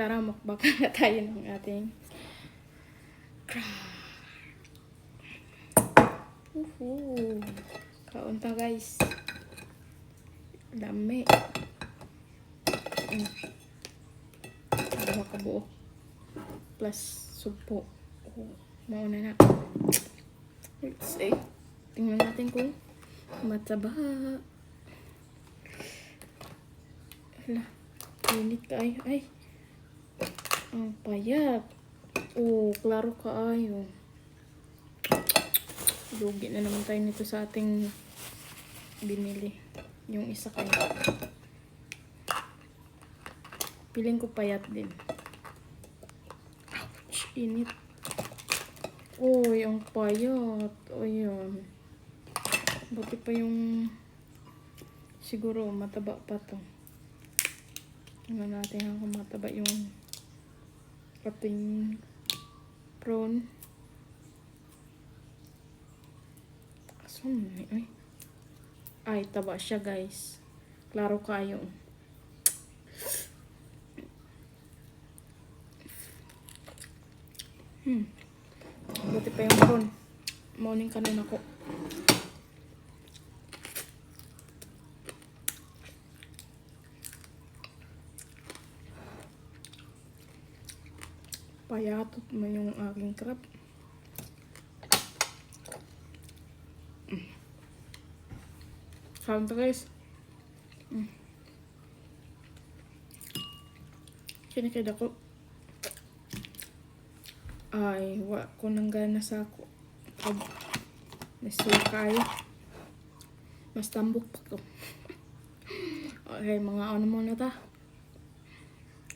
Tara, mukbang na tayo ng ating crab. Kaunta guys. Dami. Dalawa ka buo. Plus sugpo. Mauna na. Let's see. Tingnan natin kung mataba. Hala. Init ka ay. Ay. Ang payat. Klaro ka ay. Lugi na naman tayo nito sa ating binili. Yung isa kayo. Piling ko payat din. Ouch, init. Ang payat. Ayan. Buti pa yung siguro mataba pa to. Tingnan natin kung mataba yung ating prawn. Ay, taba siya guys. Klaro kayo. Buti pa yung prawn. Morning kanon ako. Payatot mo yung aking crab. Sound guys. Kinikid ako. Ay, wala ko nang gana sa ako. Nasukay. Mas tambok pa ko. Okay, mga ano muna ta.